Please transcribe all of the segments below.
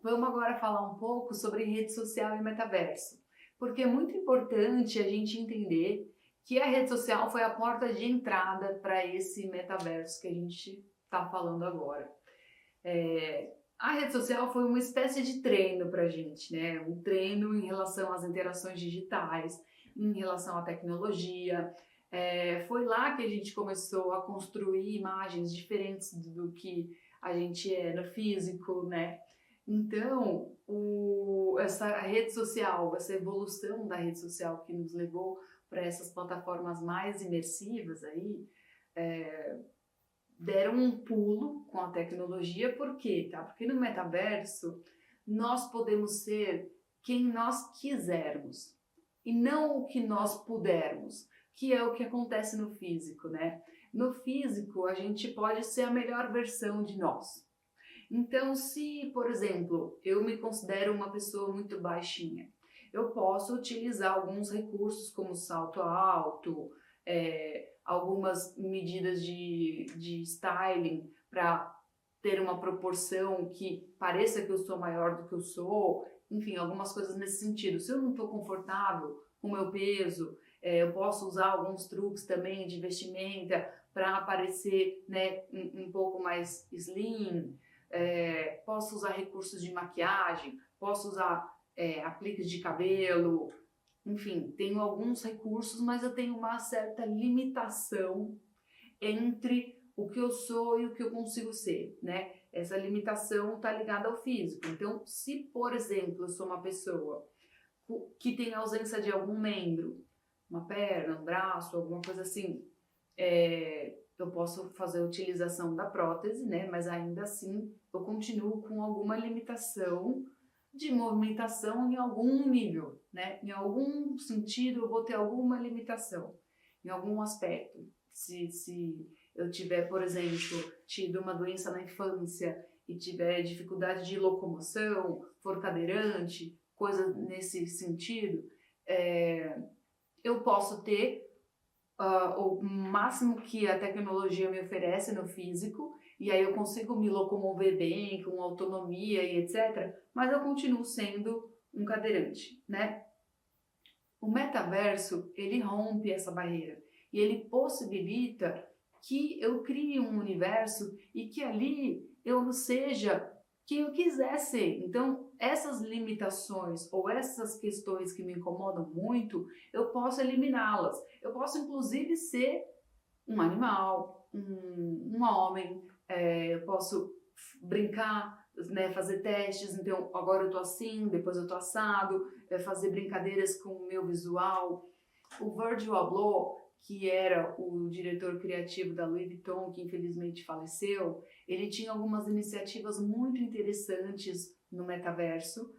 Vamos agora falar um pouco sobre rede social e metaverso, porque é muito importante a gente entender que a rede social foi a porta de entrada para esse metaverso que a gente está falando agora. A rede social foi uma espécie de treino para a gente, né? Um treino em relação às interações digitais, em relação à tecnologia. Foi lá que a gente começou a construir imagens diferentes do que a gente é no físico, né? Então, essa rede social, essa evolução da rede social que nos levou para essas plataformas mais imersivas aí, deram um pulo com a tecnologia. Por quê? Tá? Porque no metaverso nós podemos ser quem nós quisermos e não o que nós pudermos, que é o que acontece no físico, né? No físico a gente pode ser a melhor versão de nós. Então, se, por exemplo, eu me considero uma pessoa muito baixinha, eu posso utilizar alguns recursos como salto alto, algumas medidas de styling para ter uma proporção que pareça que eu sou maior do que eu sou, enfim, algumas coisas nesse sentido. Se eu não estou confortável com o meu peso, eu posso usar alguns truques também de vestimenta para parecer, né, um pouco mais slim. Posso usar recursos de maquiagem, posso usar apliques de cabelo, enfim, tenho alguns recursos, mas eu tenho uma certa limitação entre o que eu sou e o que eu consigo ser, né? Essa limitação está ligada ao físico. Então, se, por exemplo, eu sou uma pessoa que tem ausência de algum membro, uma perna, um braço, alguma coisa assim, eu posso fazer a utilização da prótese, né? Mas ainda assim eu continuo com alguma limitação de movimentação em algum nível, né? Em algum sentido eu vou ter alguma limitação, em algum aspecto. Se eu tiver, por exemplo, tido uma doença na infância e tiver dificuldade de locomoção, for cadeirante, coisa nesse sentido, eu posso ter o máximo que a tecnologia me oferece no físico, e aí eu consigo me locomover bem, com autonomia e etc., mas eu continuo sendo um cadeirante, né? O metaverso, ele rompe essa barreira e ele possibilita que eu crie um universo e que ali eu seja quem eu quiser ser. Então, essas limitações ou essas questões que me incomodam muito, eu posso eliminá-las. Eu posso, inclusive, ser um animal, um homem, eu posso brincar, né, fazer testes. Então, agora eu tô assim, depois eu tô assado, fazer brincadeiras com o meu visual. O Virgil Abloh, que era o diretor criativo da Louis Vuitton, que infelizmente faleceu, ele tinha algumas iniciativas muito interessantes no metaverso.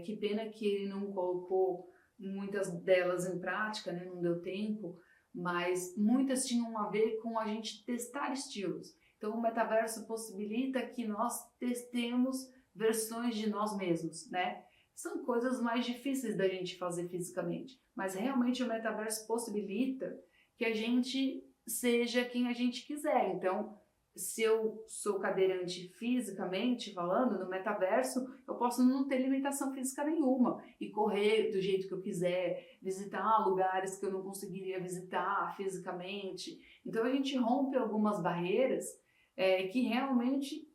Que pena que ele não colocou muitas delas em prática, né? Não deu tempo, mas muitas tinham a ver com a gente testar estilos. Então o metaverso possibilita que nós testemos versões de nós mesmos, né? São coisas mais difíceis da gente fazer fisicamente, mas realmente o metaverso possibilita que a gente seja quem a gente quiser. Então, se eu sou cadeirante fisicamente falando, no metaverso, eu posso não ter limitação física nenhuma e correr do jeito que eu quiser, visitar lugares que eu não conseguiria visitar fisicamente. Então, a gente rompe algumas barreiras que realmente,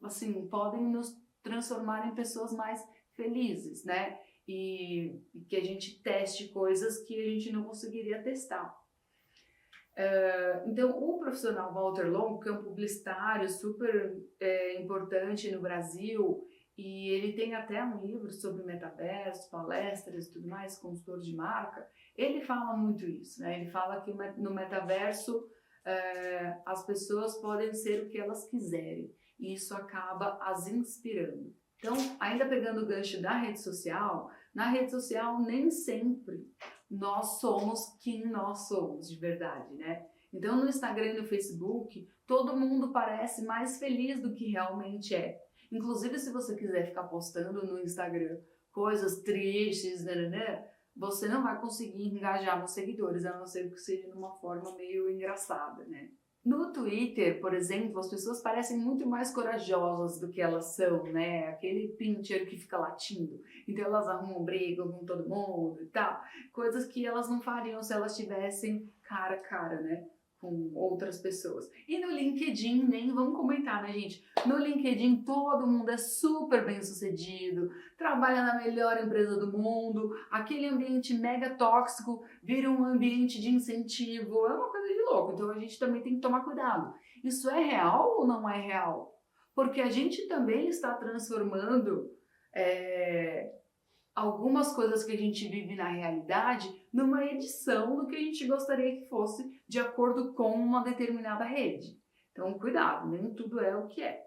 assim, podem nos transformar em pessoas mais felizes, né? E que a gente teste coisas que a gente não conseguiria testar. Então, o profissional Walter Long, que é um publicitário super importante no Brasil, e ele tem até um livro sobre metaverso, palestras e tudo mais, consultor de marca, ele fala muito isso, né? Ele fala que no metaverso as pessoas podem ser o que elas quiserem, e isso acaba as inspirando. Então, ainda pegando o gancho da rede social, na rede social nem sempre nós somos quem nós somos de verdade, né? Então, no Instagram e no Facebook, todo mundo parece mais feliz do que realmente é. Inclusive, se você quiser ficar postando no Instagram coisas tristes, né, você não vai conseguir engajar nos seguidores, a não ser que seja de uma forma meio engraçada, né? No Twitter, por exemplo, as pessoas parecem muito mais corajosas do que elas são, né? Aquele pincher que fica latindo. Então elas arrumam briga com todo mundo e tal. Coisas que elas não fariam se elas tivessem cara a cara, né? Com outras pessoas. E no LinkedIn, nem vamos comentar, né, gente? No LinkedIn todo mundo é super bem sucedido, trabalha na melhor empresa do mundo, aquele ambiente mega tóxico vira um ambiente de incentivo, é uma coisa de louco. Então a gente também tem que tomar cuidado. Isso é real ou não é real? Porque a gente também está transformando algumas coisas que a gente vive na realidade numa edição do que a gente gostaria que fosse de acordo com uma determinada rede. Então, cuidado, nem tudo é o que é,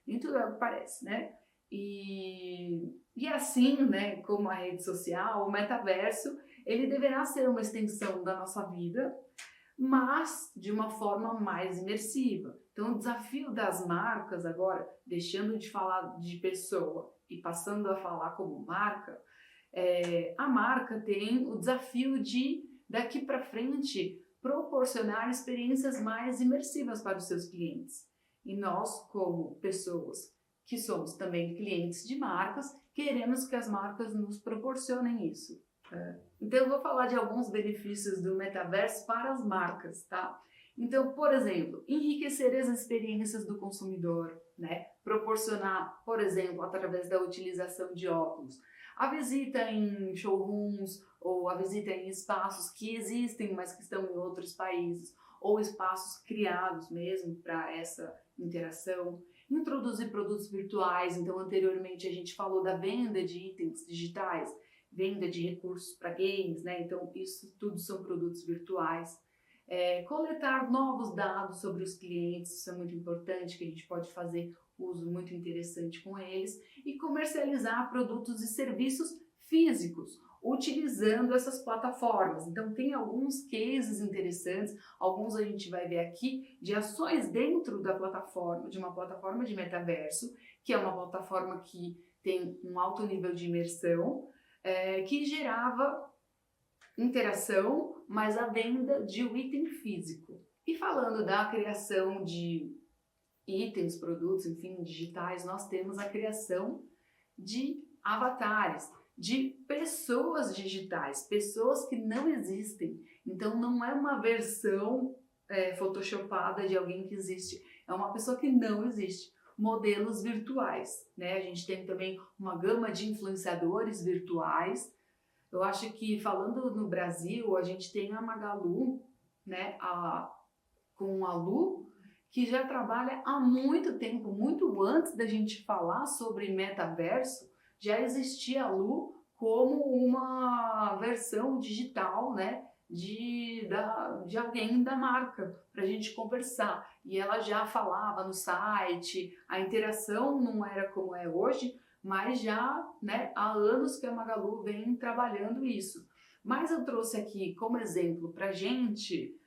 nem tudo é o que parece, né? E assim, né, como a rede social, o metaverso, ele deverá ser uma extensão da nossa vida, mas de uma forma mais imersiva. Então, o desafio das marcas agora, deixando de falar de pessoa e passando a falar como marca, a marca tem o desafio de, daqui para frente, proporcionar experiências mais imersivas para os seus clientes. E nós, como pessoas que somos também clientes de marcas, queremos que as marcas nos proporcionem isso. Então, eu vou falar de alguns benefícios do metaverso para as marcas, tá? Então, por exemplo, enriquecer as experiências do consumidor, né? Proporcionar, por exemplo, através da utilização de óculos, a visita em showrooms ou a visita em espaços que existem, mas que estão em outros países, ou espaços criados mesmo para essa interação. Introduzir produtos virtuais, então anteriormente a gente falou da venda de itens digitais, venda de recursos para games, né? Então isso tudo são produtos virtuais. Coletar novos dados sobre os clientes, isso é muito importante, que a gente pode fazer uso muito interessante com eles, e comercializar produtos e serviços físicos, utilizando essas plataformas. Então tem alguns cases interessantes, alguns a gente vai ver aqui, de ações dentro da plataforma, de uma plataforma de metaverso, que é uma plataforma que tem um alto nível de imersão, que gerava interação, mas a venda de um item físico. E falando da criação de itens, produtos, enfim, digitais, nós temos a criação de avatares, de pessoas digitais, pessoas que não existem. Então não é uma versão photoshopada de alguém que existe, é uma pessoa que não existe. Modelos virtuais, né? A gente tem também uma gama de influenciadores virtuais. Eu acho que, falando no Brasil, a gente tem a Magalu, né, com a Lu, que já trabalha há muito tempo, muito antes da gente falar sobre metaverso, já existia a Lu como uma versão digital, né, de alguém da marca, para a gente conversar. E ela já falava no site, a interação não era como é hoje, mas já, né, há anos que a Magalu vem trabalhando isso. Mas eu trouxe aqui como exemplo para a gente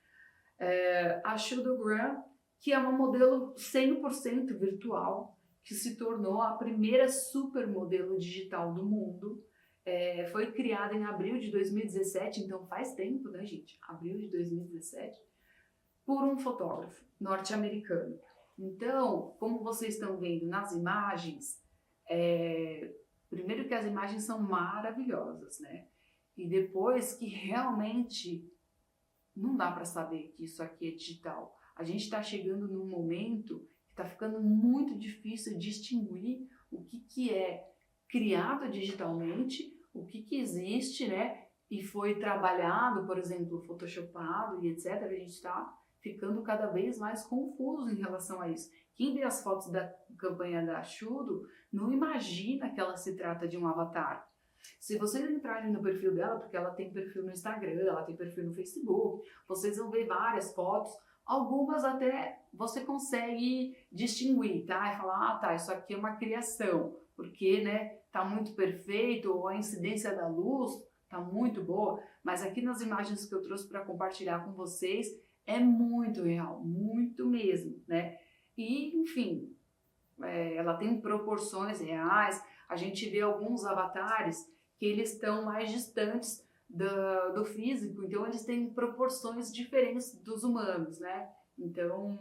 a Shudogran, que é uma modelo 100% virtual, que se tornou a primeira supermodelo digital do mundo. Foi criada em abril de 2017, então faz tempo, né, gente? Abril de 2017, por um fotógrafo norte-americano. Então, como vocês estão vendo nas imagens, primeiro que as imagens são maravilhosas, né? E depois que realmente não dá para saber que isso aqui é digital. A gente está chegando num momento que está ficando muito difícil distinguir o que é criado digitalmente, o que existe, né? E foi trabalhado, por exemplo, photoshopado e etc. A gente está ficando cada vez mais confuso em relação a isso. Quem vê as fotos da campanha da Shudo não imagina que ela se trata de um avatar. Se vocês entrarem no perfil dela, porque ela tem perfil no Instagram, ela tem perfil no Facebook, vocês vão ver várias fotos, algumas até você consegue distinguir, tá? E falar, ah, tá, isso aqui é uma criação, porque, né, tá muito perfeito, ou a incidência da luz tá muito boa, mas aqui nas imagens que eu trouxe para compartilhar com vocês, é muito real, muito mesmo, né? E, enfim, ela tem proporções reais, a gente vê alguns avatares que eles estão mais distantes do físico, então eles têm proporções diferentes dos humanos, né? Então,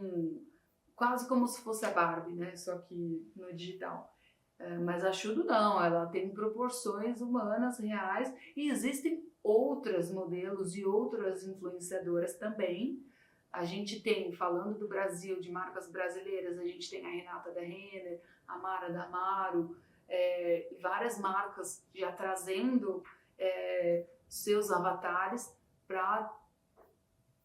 quase como se fosse a Barbie, né? Só que no digital. Mas a Chudo não, ela tem proporções humanas, reais, e existem outros modelos e outras influenciadoras também. A gente tem, falando do Brasil, de marcas brasileiras, a gente tem a Renata da Renner, a Mara da Amaro, e várias marcas já trazendo seus avatares para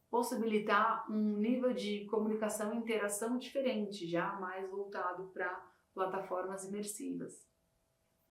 possibilitar um nível de comunicação e interação diferente, já mais voltado para plataformas imersivas.